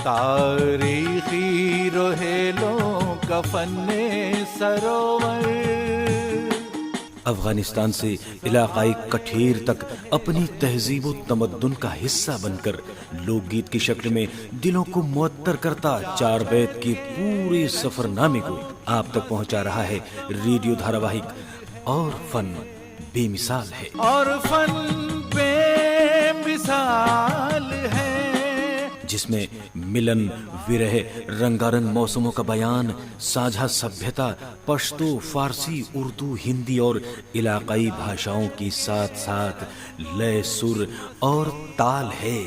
تاریخی روہیلوں کا فن سروور، افغانستان سے علاقائی کٹھیر تک اپنی تہذیب و تمدن کا حصہ بن کر لوک گیت کی شکل میں دلوں کو معطر کرتا چار بیت کی پورے سفر نامے کو آپ تک پہنچا رہا ہے ریڈیو دھاراواہک اور فن بے مثال ہے۔ اور فن بے مثال ہے، جس میں ملن، ورہ، رنگارنگ موسموں کا بیان، ساجھا سبھیتا، پشتو، فارسی، اردو، ہندی اور علاقائی بھاشاؤں کی ساتھ ساتھ لے، سر اور تال ہے۔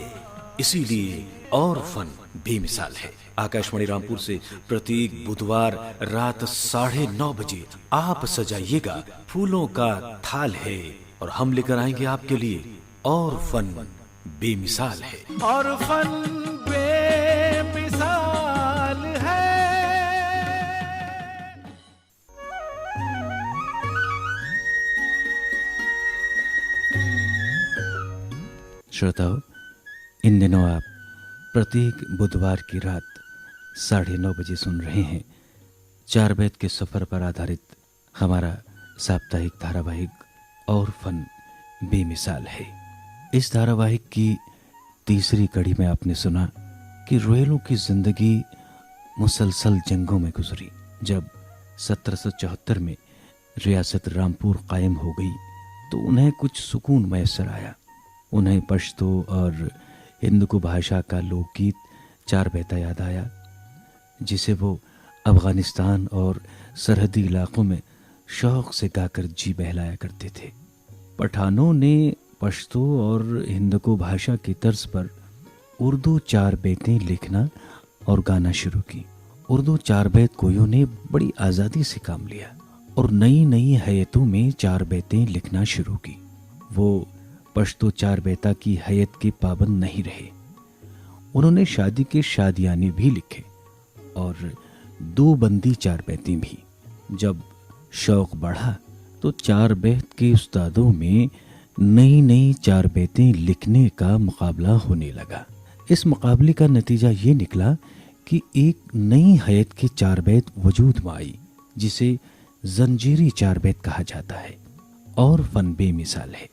اسی لیے اور فن بے مثال ہے۔ آکاشوانی رامپور سے پرتیک بدھوار رات 9:30 بجے آپ سجائیے گا پھولوں کا تھال ہے، اور ہم لے کر آئیں گے آپ کے لیے اور فن بے مثال ہے۔ اور فن بے مثال ہے۔ شروتاؤ، ان دنوں آپ پرتیک بدھوار کی رات 9:30 بجے سن رہے ہیں چار بیت کے سفر پر آدھارت ہمارا ساپتاہک دھاراواہک اور فن بے مثال ہے۔ اس دھاراواہک کی تیسری کڑی میں آپ نے سنا کہ روہیلوں کی زندگی مسلسل جنگوں میں گزری۔ جب 1774 میں ریاست رامپور قائم ہو گئی تو انہیں کچھ سکون میسر آیا۔ انہیں پشتو اور ہندکو بھاشا کا لوک گیت چار بیتا یاد آیا، جسے وہ افغانستان اور سرحدی علاقوں میں شوق سے گا کر جی بہلایا کرتے تھے۔ پٹھانوں نے پشتو اور ہندکو بھاشا کی طرز پر اردو چار بیتیں لکھنا اور گانا شروع کی۔ اردو چار بیت گویوں نے بڑی آزادی سے کام لیا اور نئی نئی حیتوں میں چار بیتیں لکھنا شروع کی۔ وہ پشتو چار بیتا کی حیت کے پابند نہیں رہے۔ انہوں نے شادی کے شادیانے بھی لکھے اور دو بندی چار بیتیں بھی۔ جب شوق بڑھا تو چار بیت کے استادوں میں نئی نئی چار بیتیں لکھنے کا مقابلہ ہونے لگا۔ اس مقابلے کا نتیجہ یہ نکلا کہ ایک نئی حیت کی چار بیت وجود میں آئی، جسے زنجیری چار بیت کہا جاتا ہے اور فن بے مثال ہے۔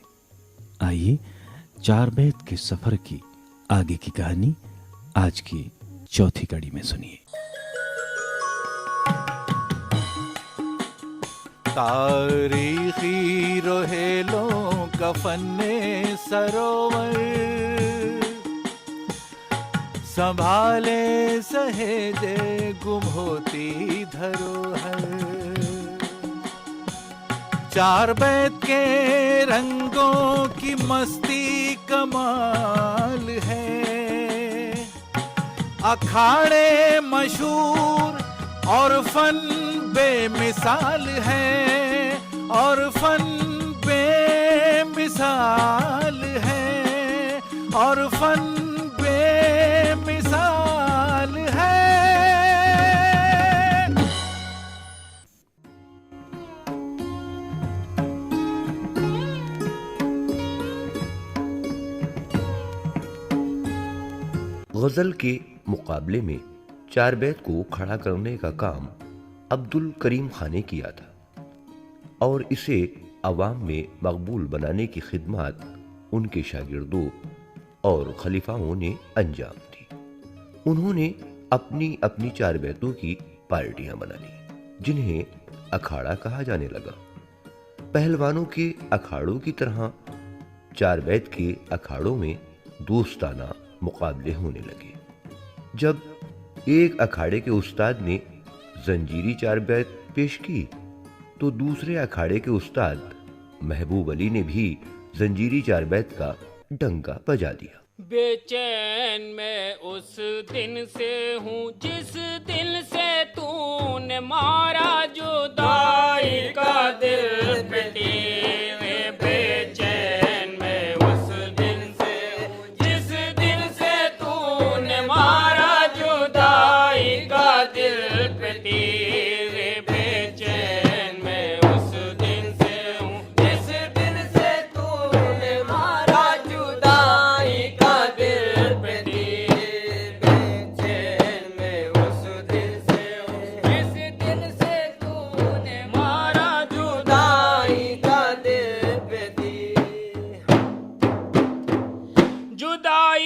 آئیے چار بیت کے سفر کی آگے کی کہانی آج کی چوتھی کڑی میں سنیے۔ تاریخی روہیلوں کا فن سروور، سنبھالے سہیجے گم ہوتی دھروہر، چار بیت کے رنگوں کی مستی کمال ہے، اکھاڑے مشہور اور فن بے مثال ہے، اور فن بے مثال ہے، اور فن بے مثال ہے۔ غزل کے مقابلے میں چار بیت کو کھڑا کرنے کا کام عبد الکریم خان نے کیا تھا اور اسے عوام میں مقبول بنانے کی خدمات ان کے شاگردوں اور خلیفاؤں نے انجام دی۔ انہوں نے اپنی اپنی چار بیتوں کی پارٹیاں بنا لی، جنہیں اکھاڑا کہا جانے لگا۔ پہلوانوں کے اکھاڑوں کی طرح چار بیت کے اکھاڑوں میں دوستانہ مقابلے ہونے لگے۔ جب ایک اکھاڑے کے استاد نے زنجیری چار بیت پیش کی تو دوسرے اکھاڑے کے استاد محبوب علی نے بھی زنجیری چار بیت کا ڈنکا بجا دیا۔ بے چین میں اس دن سے ہوں جس دل سے تو نے مارا جدائی کا دل پہ تیرے، بے چین میں اس دن سے ہوں جس دل سے تو نے مارا جدائی کا دل پہ تیرے، بے چین میں اس دن سے ہوں جس دل سے تو نے مارا جدائی کا دل پہ تیرے، بے چین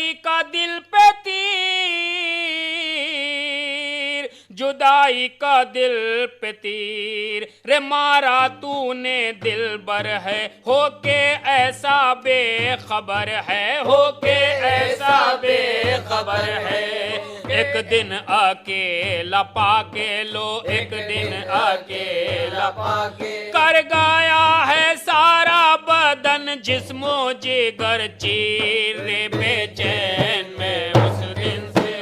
جدائی کا دل پہ تیر، جدائی کا دل پہ تیر رے مارا تو نے دل بر ہے، ہو کے ایسا بے خبر ہے، ہو کے ایسا بے خبر ہے۔ ایک دن اکیلا پا کے لو، ایک دن اکیلا پا کے کر گایا ہے سارا بدن جسم و جگر چیر رے بے چین میں اس دن سے،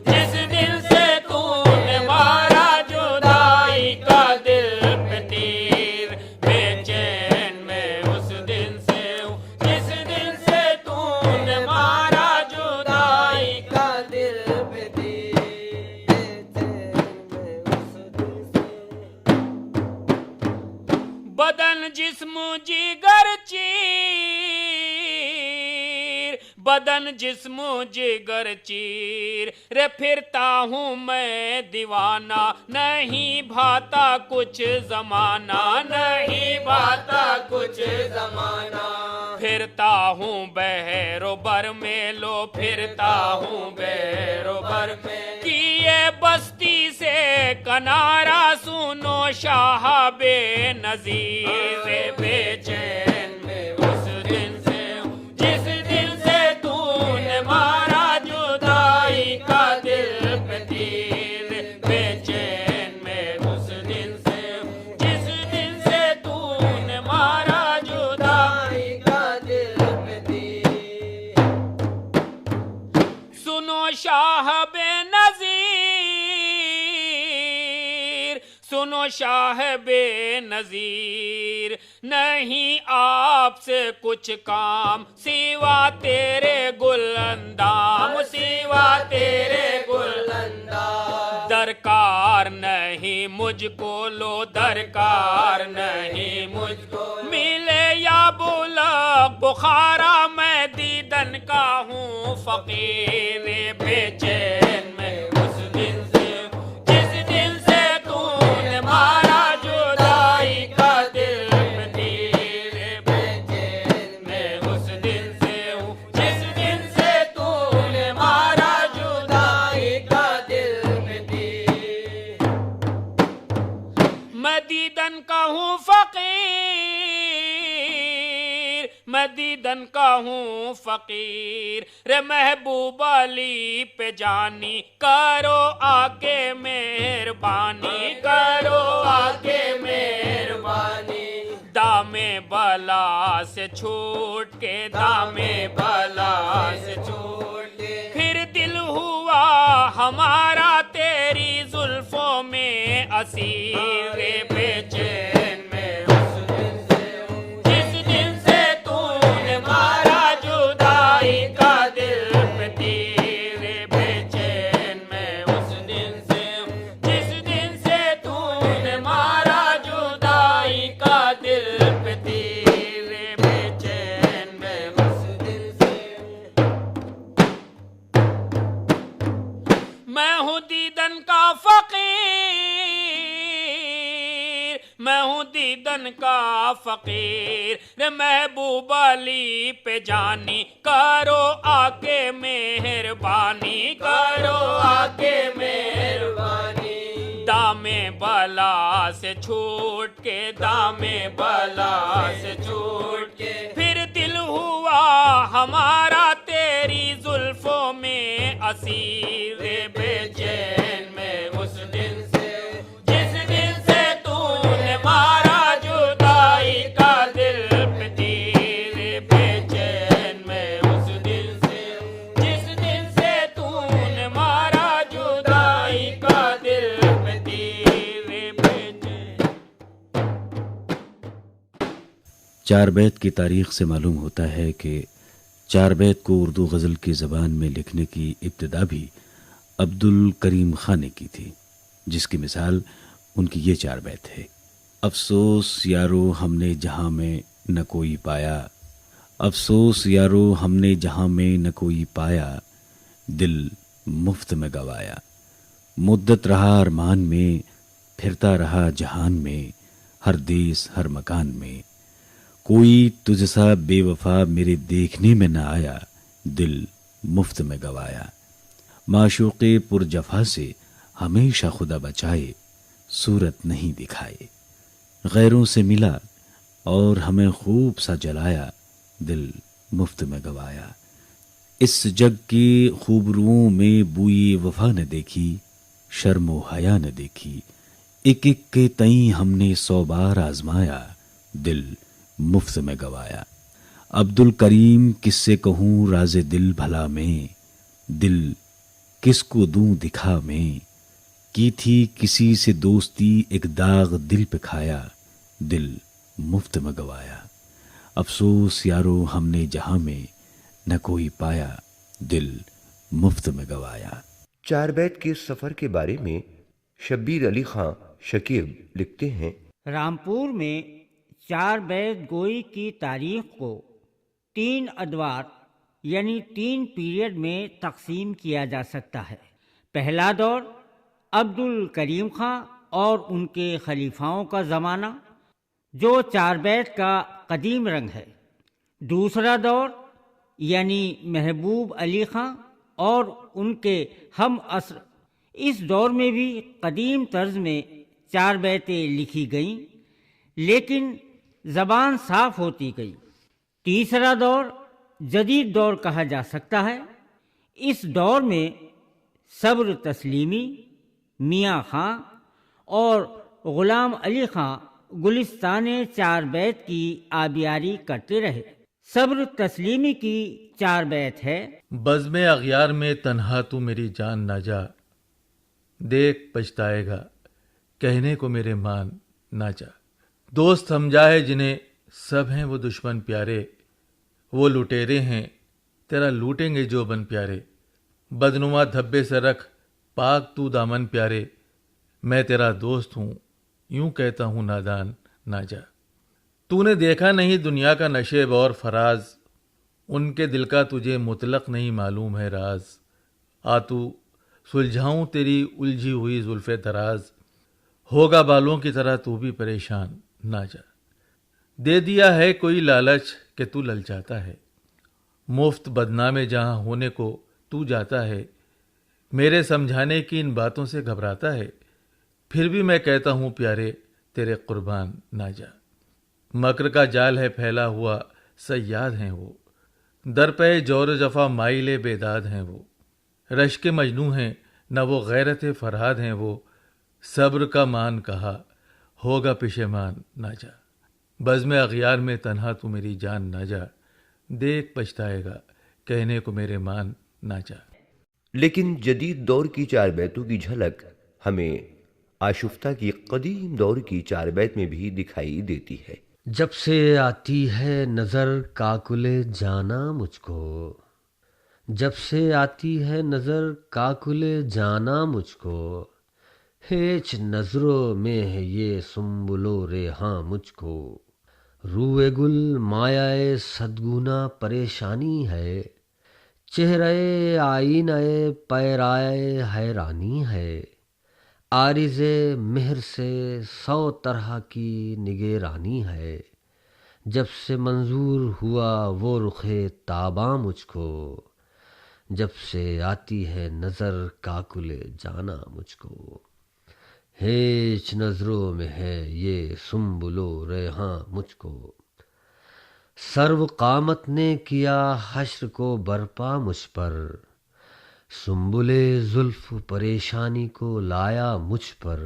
جس دن سے تو نے مارا جدائی کا دل پہ تیر، بے چین میں اس دن سے ہوں، جس دن سے تو نے مارا جدائی کا دل پہ تیر، بے چین میں اس دن سے۔ بدن جسم جگر چیر، بدن جسم جگر چیر رے پھرتا ہوں میں دیوانہ، نہیں بھاتا کچھ زمانہ، نہیں بھاتا کچھ زمانہ۔ پھرتا ہوں بحر و بر میں لو، پھرتا ہوں بحر و بر میں، کیے بستی سے کنارہ سنو شاہ بے نظیر بے چین میں اس دن سے ہوں، جس دن سے تو نے مارا جدائی کا دل پہ تیر، بے چین میں اس دن سے ہوں، جس دن سے تو نے مارا جدائی کا دل پہ تیر۔ سنو شاہ بے نظیر، سنو شاہ بے نظیر، نہیں آپ سے کچھ کام سوا تیرے گل اندام، سوا تیرے گل اندام۔ درکار نہیں مجھ کو لو، درکار نہیں مجھ کو ملے یا بلغ بخارا، میں دیدن کا ہوں فقیر بے چین میں اس دن سے، جس دن سے تو نے مارا جدائی کا دل پہ تیر، بے چین میں اس دن سے ہوں، جس دن سے تو نے مارا جدائی کا دل پہ تیر۔ میں دیدن کا ہوں فقیر، میں دیدن کا ہوں فقیر رے محبوب علی پہ جانی، کرو آ کے مہربانی، کرو آ کے مہربانی۔ دامے بلا سے چھوٹ کے، دامے بلا سے چھوٹ کے، پھر دل ہوا ہمارا تیری زلفوں میں اسیر بے چین میں اس دن سے ہوں، جس دن سے تو نے مارا جدائی کا دل پہ تیر، بے چین میں اس دن سے ہوں، جس دن سے تو نے مارا جدائی کا دل پہ تیر، بے چین میں اس دن سے ہوں۔ میں ہوں دیدن کا فقیر، میں ہوں دیدن کا فقیر رے محبوب علی پہ جانی، کرو آ کے مہربانی، کرو آ کے مہربانی۔ دامے بلا سے چھوٹ کے، دامے بلا سے چھوٹ کے، پھر دل ہوا ہمارا تیری زلفوں میں اسیر بے چین میں اس دن سے، جس دن سے تو نے مارا جدائی کا دل پہ تیر، بے چین میں اس دن سے، جس دن سے تو نے مارا جدائی کا دل پہ تیر، بے چین۔ چار بیت کی تاریخ سے معلوم ہوتا ہے کہ چار بیت کو اردو غزل کی زبان میں لکھنے کی ابتدا بھی عبد الکریم خاں نے کی تھی، جس کی مثال ان کی یہ چار بیت ہے۔ افسوس یارو ہم نے جہاں میں نہ کوئی پایا، افسوس یارو ہم نے جہاں میں نہ کوئی پایا، دل مفت میں گوایا، مدت رہا ارمان میں، پھرتا رہا جہان میں، ہر دیس ہر مکان میں، کوئی تجھ سا بے وفا میرے دیکھنے میں نہ آیا، دل مفت میں گوایا. معشوق پر جفا سے ہمیشہ خدا بچائے، صورت نہیں دکھائے. غیروں سے ملا اور ہمیں خوب سا جلایا، دل مفت میں گوایا. اس جگ کی خوبروؤں میں بوئی وفا نہ دیکھی، شرم و حیا نہ دیکھی. ایک ایک کے تئیں ہم نے 100 بار آزمایا، دل مفت میں گوایا. عبد الکریم کس سے کہوں راز دل بھلا میں، دل کس کو دوں دکھا میں. کی تھی کسی سے دوستی ایک داغ دل پہ کھایا، دل مفت میں گوایا. افسوس یارو ہم نے جہاں میں نہ کوئی پایا، دل مفت میں گوایا. 4 بیت کے سفر کے بارے میں شبیر علی خان شکیب لکھتے ہیں: رامپور میں 4 بیت گوئی کی تاریخ کو 3 ادوار یعنی 3 پیریڈ میں تقسیم کیا جا سکتا ہے. پہلا دور عبد الکریم خان اور ان کے خلیفاؤں کا زمانہ، جو 4 بیت کا قدیم رنگ ہے. دوسرا دور یعنی محبوب علی خان اور ان کے ہم عصر، اس دور میں بھی قدیم طرز میں 4 بیتیں لکھی گئیں لیکن زبان صاف ہوتی گئی. تیسرا دور جدید دور کہا جا سکتا ہے. اس دور میں صبر تسلیمی، میاں خان اور غلام علی خان گلستان 4 بیت کی آبیاری کرتے رہے. صبر تسلیمی کی 4 بیت ہے: بزم اغیار میں تنہا تو میری جان نہ جا، دیکھ پچھتائے گا کہنے کو میرے مان نہ جا. دوست سمجھا ہے جنہیں سب ہیں وہ دشمن پیارے، وہ لٹیرے ہیں تیرا لوٹیں گے جو بن پیارے. بدنما دھبے سے رکھ پاک تو دامن پیارے، میں تیرا دوست ہوں یوں کہتا ہوں نادان نہ جا. تو نے دیکھا نہیں دنیا کا نشیب اور فراز، ان کے دل کا تجھے مطلق نہیں معلوم ہے راز. آ تو سلجھاؤں تیری الجھی ہوئی زلف دراز، ہوگا بالوں کی طرح تو بھی پریشان نہ جا. دے دیا ہے کوئی لالچ کہ تو للچاتا ہے، مفت بدنام جہاں ہونے کو تو جاتا ہے. میرے سمجھانے کی ان باتوں سے گھبراتا ہے، پھر بھی میں کہتا ہوں پیارے تیرے قربان نہ جا. مکر کا جال ہے پھیلا ہوا صیاد ہیں وہ، در پہ جور جفا مائل بیداد ہیں وہ. رشک مجنوں ہیں نہ وہ غیرت فرہاد ہیں وہ، صبر کا مان کہا ہوگا پشیمان نہ جا. بزم اغیار میں تنہا تو میری جان نہ جا، دیکھ پچھتائے گا کہنے کو میرے مان نہ جا. لیکن جدید دور کی 4 بیتوں کی جھلک ہمیں آشفتہ کی قدیم دور کی 4 بیت میں بھی دکھائی دیتی ہے. جب سے آتی ہے نظر کاکل جانا مجھ کو، جب سے آتی ہے نظر کاکل جانا مجھ کو، ہیچ نظروں میں ہے یہ سنبل و ریحاں مجھ کو. روئے گل مایہ صدگنا پریشانی ہے، چہرے آئینہ پیرائے حیرانی ہے. عارض مہر سے 100 طرح کی نگرانی ہے، جب سے منظور ہوا وہ رخ تاباں مجھ کو، جب سے آتی ہے نظر کاکل جانا مجھ کو. ہیچ نظروں میں ہے یہ سنبل و ریحاں مجھ کو. سرو قامت نے کیا حشر کو برپا مجھ پر، سنبل زلف پریشانی کو لایا مجھ پر.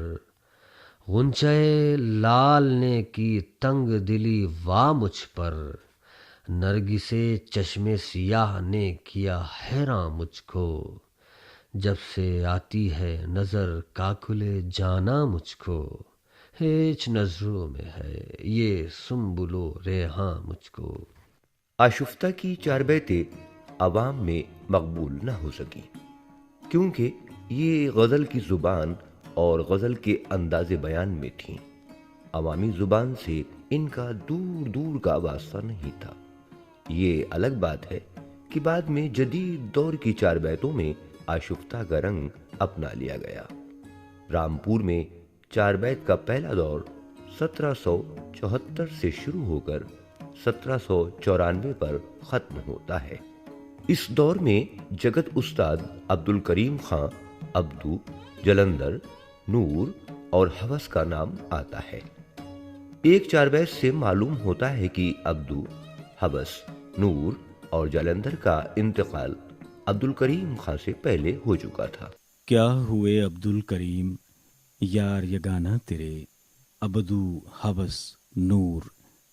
غنچہ لال نے کی تنگ دلی وا مجھ پر، نرگس چشم سیاہ نے کیا حیراں مجھ کو. جب سے آتی ہے نظر کاکل جانا مجھ کو، ہیچ نظروں میں ہے یہ سنبل و ریحاں مجھ کو. آشفتہ کی 4 بیتیں عوام میں مقبول نہ ہو سکی، کیونکہ یہ غزل کی زبان اور غزل کے انداز بیان میں تھیں. عوامی زبان سے ان کا دور دور کا واسطہ نہیں تھا. یہ الگ بات ہے کہ بعد میں جدید دور کی 4 بیتوں میں آشفتہ کا رنگ اپنا لیا گیا. رامپور میں 4 بیت کا پہلا دور 1774 سے شروع ہو کر 1794 پر ختم ہوتا ہے. اس دور میں جگت استاد عبد الکریم خان ابدو، جلندر، نور اور حوث کا نام آتا ہے۔ ایک چار بیت سے معلوم ہوتا ہے کہ ابدو، حوث، نور اور جلندر کا انتقال عبد الکریم خان سے پہلے ہو چکا تھا۔ کیا ہوئے عبد الکریم یار یگانہ تیرے، ابدو، حوث، نور،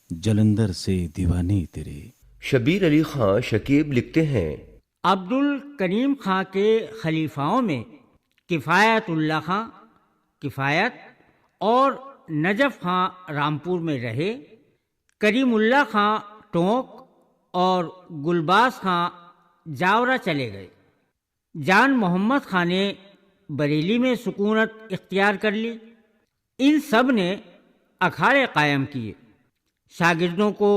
جلندر سے دیوانے تیرے۔ شبیر علی خان شکیب لکھتے ہیں، عبد الکریم خان کے خلیفاؤں میں کفایت اللہ خان کفایت اور نجف خان رامپور میں رہے، کریم اللہ خان ٹونک اور گلباز خان جاورا چلے گئے۔ جان محمد خان نے بریلی میں سکونت اختیار کر لی۔ ان سب نے اکھاڑے قائم کیے، شاگردوں کو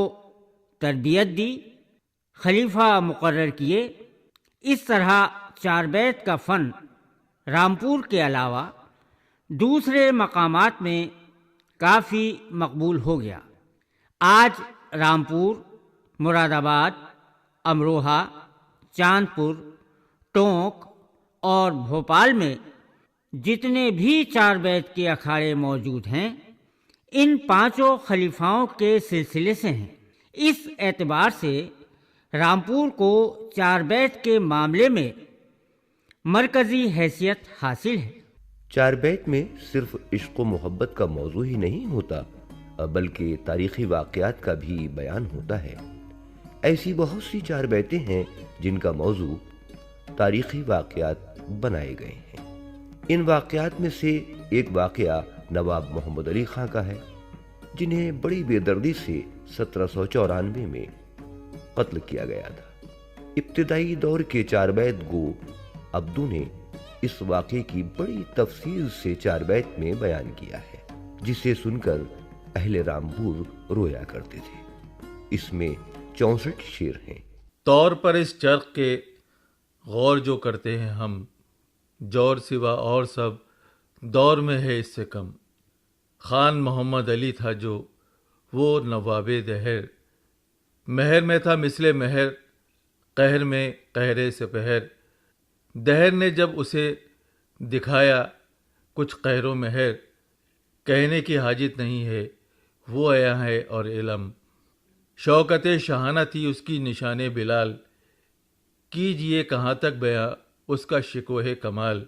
تربیت دی، خلیفہ مقرر کیے۔ اس طرح چار بیت کا فن رامپور کے علاوہ دوسرے مقامات میں کافی مقبول ہو گیا۔ آج رامپور، مراد آباد، امروہہ، چاندپور، ٹونک اور بھوپال میں جتنے بھی چار بیت کے اکھاڑے موجود ہیں، ان پانچوں خلیفاؤں کے سلسلے سے ہیں۔ اس اعتبار سے رامپور کو چار بیت کے معاملے میں مرکزی حیثیت حاصل ہے۔ چار بیت میں صرف عشق و محبت کا موضوع ہی نہیں ہوتا، بلکہ تاریخی واقعات کا بھی بیان ہوتا ہے۔ ایسی بہت سی چار بیتیں ہیں جن کا موضوع تاریخی واقعات بنائے گئے ہیں۔ ان واقعات میں سے ایک واقعہ نواب محمد علی خان کا ہے، جنہیں بڑی بے دردی سے 1794 میں قتل کیا گیا تھا۔ ابتدائی دور کے چار بیت گو ابدو نے اس واقعے کی بڑی تفصیل سے چار بیت میں بیان کیا ہے، جسے سن کر اہل رامپور رویا کرتے تھے۔ اس میں 64 شعر ہیں۔ طور پر اس چرخ کے غور جو کرتے ہیں ہم، جور سوا اور سب دور میں ہے اس سے کم۔ خان محمد علی تھا جو وہ نواب دہر، مہر میں تھا مثل مہر، قہر میں قہر سپہر۔ دہر نے جب اسے دکھایا کچھ قہر و مہر، کہنے کی حاجت نہیں ہے وہ آیا ہے اور علم۔ شوکت شاہانہ تھی اس کی نشان بلال، کیجئے کہاں تک بیاں اس کا شکوہ کمال۔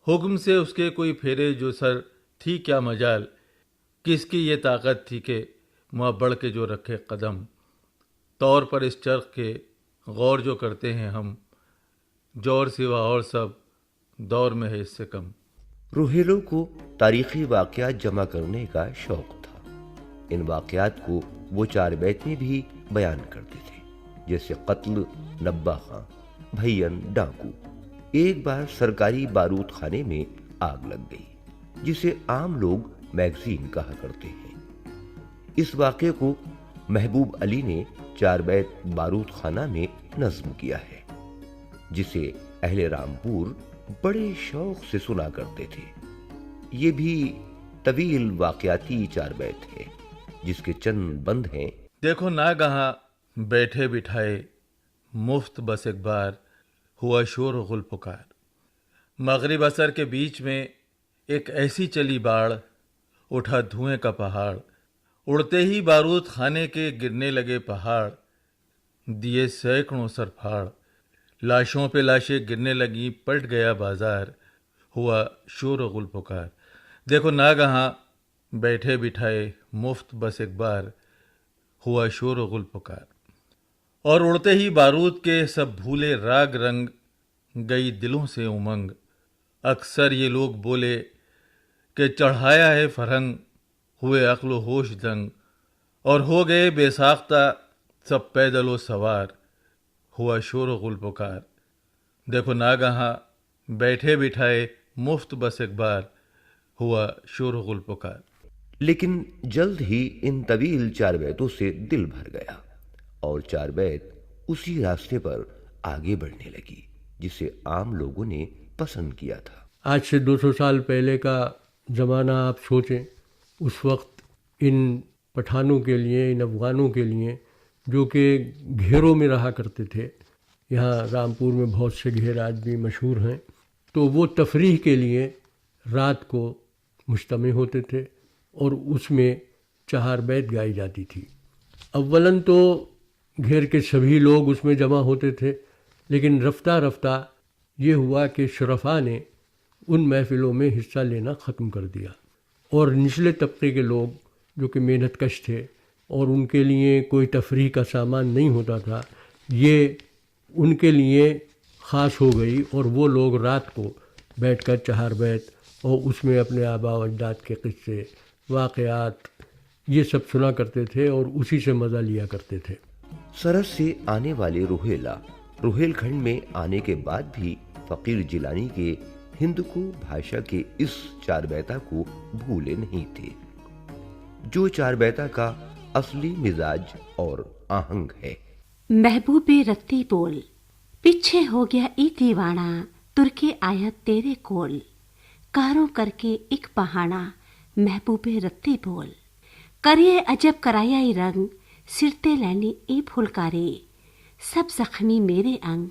حکم سے اس کے کوئی پھیرے جو سر، تھی کیا مجال، کس کی یہ طاقت تھی کہ ماں بڑھ کے جو رکھے قدم۔ طور پر اس چرخ کے غور جو کرتے ہیں ہم، جور سوا اور سب دور میں ہے اس سے کم۔ روہیلوں کو تاریخی واقعات جمع کرنے کا شوق تھا۔ ان واقعات کو وہ چار بیت میں بھی بیان کرتے تھے، جیسے قتل نبا خان، بھین ڈاکو۔ ایک بار سرکاری بارود خانے میں آگ لگ گئی، جسے عام لوگ میگزین کہا کرتے ہیں۔ اس واقعے کو محبوب علی نے چار بیت بارود خانہ میں نظم کیا ہے، جسے اہل رامپور بڑے شوق سے سنا کرتے تھے۔ یہ بھی طویل واقعاتی چار بیت ہے، جس کے چند بند ہیں۔ دیکھو ناگہاں بیٹھے بٹھائے مفت بس ایک بار، ہوا شور و غل پکار۔ مغرب عصر کے بیچ میں ایک ایسی چلی باڑ، اٹھا دھوئیں کا پہاڑ۔ اڑتے ہی بارود خانے کے گرنے لگے پہاڑ، دیے سینکڑوں سر پھاڑ۔ لاشوں پہ لاشیں گرنے لگیں، پلٹ گیا بازار، ہوا شور و غل پکار۔ دیکھو ناگہاں بیٹھے بٹھائے مفت بس ایک بار، ہوا شور و غل پکار۔ اور اڑتے ہی بارود کے سب بھولے راگ رنگ، گئی دلوں سے امنگ۔ اکثر یہ لوگ بولے کہ چڑھایا ہے فرہنگ، ہوئے عقل و ہوش دنگ۔ اور ہو گئے بے ساختہ سب پیدل و سوار، ہوا شور و غل پکار۔ دیکھو ناگہاں بیٹھے بٹھائے مفت بس ایک بار، ہوا شور و غل پکار۔ لیکن جلد ہی ان طویل چار بیتوں سے دل بھر گیا، اور چار بیت اسی راستے پر آگے بڑھنے لگی جسے عام لوگوں نے پسند کیا تھا۔ آج سے 200 سال پہلے کا زمانہ آپ سوچیں، اس وقت ان پٹھانوں کے لیے، ان افغانوں کے لیے جو کہ گھیروں میں رہا کرتے تھے، یہاں رامپور میں بہت سے گھیر آج بھی مشہور ہیں، تو وہ تفریح کے لیے رات کو مجتمع ہوتے تھے اور اس میں 4 بیت گائی جاتی تھی۔ اولاً تو گھیر کے سبھی لوگ اس میں جمع ہوتے تھے، لیکن رفتہ رفتہ یہ ہوا کہ شرفاء نے ان محفلوں میں حصہ لینا ختم کر دیا، اور نچلے طبقے کے لوگ جو کہ محنت کش تھے اور ان کے لیے کوئی تفریح کا سامان نہیں ہوتا تھا، یہ ان کے لیے خاص ہو گئی، اور وہ لوگ رات کو بیٹھ کر 4 بیت اور اس میں اپنے آباء و اجداد کے قصے، واقعات یہ سب سنا کرتے تھے اور اسی سے مزہ لیا کرتے تھے۔ سرحد سے آنے والے روہیلا روہیل کھنڈ میں آنے کے بعد بھی فقیر جیلانی کے ہندکو بھاشا کے اس 4 بیتہ کو بھولے نہیں تھے، جو 4 بیتہ کا اصلی مزاج اور آہنگ ہے۔ محبوب رتی بول، پیچھے ہو گیا ای دیوانہ، تر کے آیا تیرے کول، کاروں کر کے ایک بہانہ، محبوب رتی بول، کریے عجب کرایا ای رنگ، سرتے لینی ای پھلکارے، سب زخمی میرے انگ،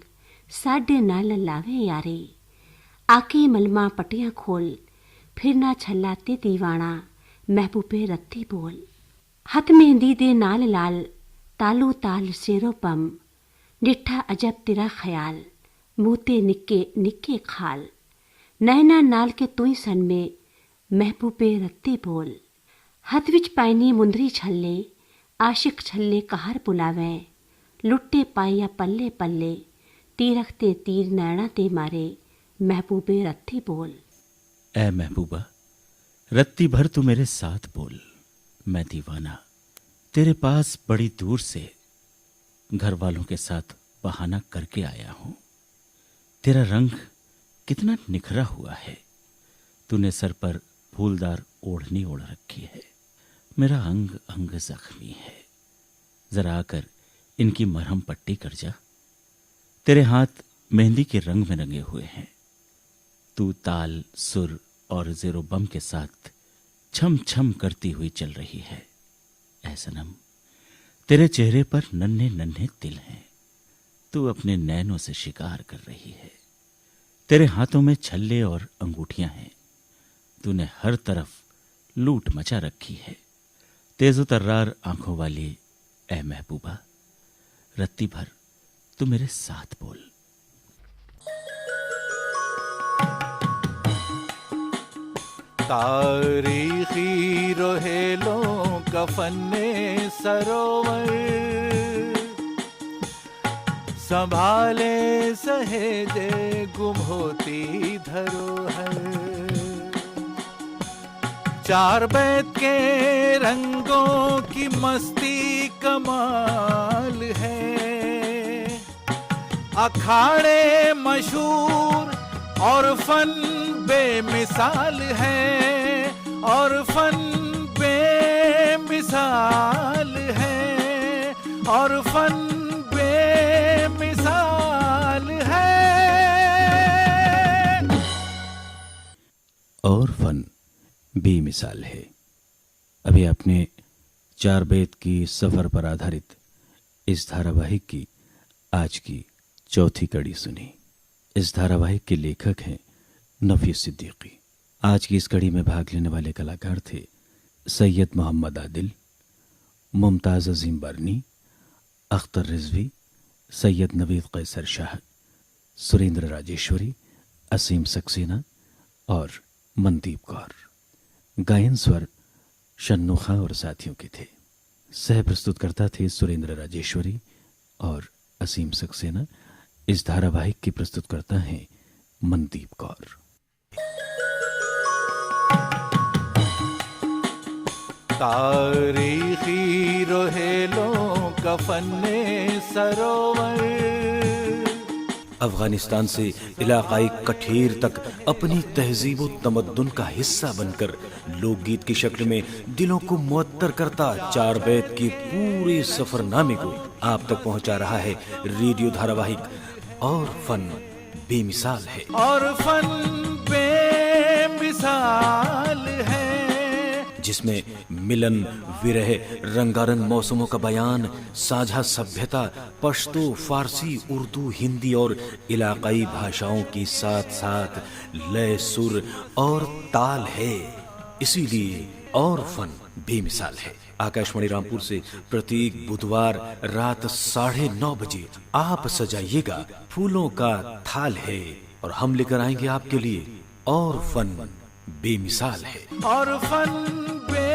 ساڈے نال لاوے یارے، آکے ملما پٹیاں کھول، پھر نہ چھلاتے دیوانہ، محبوب رتی بول، ہتھ مہندی دے نال لال، تالو تال سیرو پم، ڈٹھا عجب تیرا خیال، موتے نکے نکے کھال، نینا نال کے توئی سن میں، محبوب رتی بول، ہتھ وچ پائنی مندری چھلے، عاشق چھلے کہار بلاویں، لٹے پائیا پلے پلے، تیرختے تیر نینا تے مارے، محبوب رتی بول۔ اے محبوبہ رتی بھر تو میرے ساتھ بول، میں دیوانہ تیرے پاس بڑی دور سے گھر والوں کے ساتھ بہانہ کر کے آیا ہوں۔ تیرا رنگ کتنا نکھرا ہوا ہے، تو نے سر پر پھولدار اوڑھنی اوڑھ رکھی ہے، میرا انگ انگ زخمی ہے، ذرا آ کر ان کی مرہم پٹی کر جا۔ تیرے ہاتھ مہندی کے رنگ میں رنگے ہوئے ہیں، تو تال سر اور زیر و بم کے ساتھ چھم چھم کرتی ہوئی چل رہی ہے۔ اے صنم تیرے چہرے پر ننھے ننھے تل ہیں، تو اپنے نینوں سے شکار کر رہی ہے، تیرے ہاتھوں میں چھلے اور انگوٹھیاں ہیں، تو نے ہر طرف لوٹ مچا رکھی ہے، تیز و ترار آنکھوں والی اے محبوبہ رتی بھر تو میرے ساتھ بول۔ تاریخی روہیلوں کا فن سروور، سنبھالے سہیجے گم ہوتی دھروہر، 4 بیت کے رنگوں کی مستی کمال ہے، اکھاڑے مشہور اور فن بے مثال ہے، اور فن بے مثال ہے، اور فن بے مثال ہے۔ اور فن بے مثال ہے۔ ابھی آپ نے 4 بیت کی سفر پر آدھارت اس دھاراواہک کی آج کی چوتھی کڑی سنی۔ اس دھاراواہک کے لیکھک ہیں نفی صدیقی۔ آج کی اس کڑی میں بھاگ لینے والے کلاکار تھے سید محمد عادل، ممتاز عظیم بارنی، اختر رضوی، سید نوید قیصر شاہ، سریندر راجیشوری، اسیم سکسینہ اور مندیپ کور۔ گائن سور شنو خاں اور ساتھیوں کے تھے۔ سہ پرستت کرتا تھے سریندر راجیشوری اور اسیم سکسینہ۔ اس دھاراواہک کی پرستت کرتا ہیں مندیپ کور۔ تاریخی روہیلوں کا فن سروور، افغانستان سے علاقائی کٹھیر تک اپنی تہذیب و تمدن کا حصہ بن کر لوک گیت کی شکل میں دلوں کو معطر کرتا 4 بیت کی پورے سفر نامے کو آپ تک پہنچا رہا ہے ریڈیو دھاراواہک اور فن بے مثال ہے۔ اور فن بے مثال ہے۔ جس میں ملن، ورہ، رنگارنگ موسموں کا بیان، ساجھا سبھیتا، پشتو، فارسی، اردو، ہندی اور علاقائی بھاشاؤں کی ساتھ ساتھ لے، سر اور تال ہے۔ اسی لیے اور فن بے مثال ہے۔ آکاشوانی رامپور سے پرتیک بدھوار رات 9:30 بجے آپ سجائیے گا پھولوں کا تھال ہے، اور ہم لے کر آئیں گے آپ کے لیے اور فن بے مثال ہے۔ اور فن بے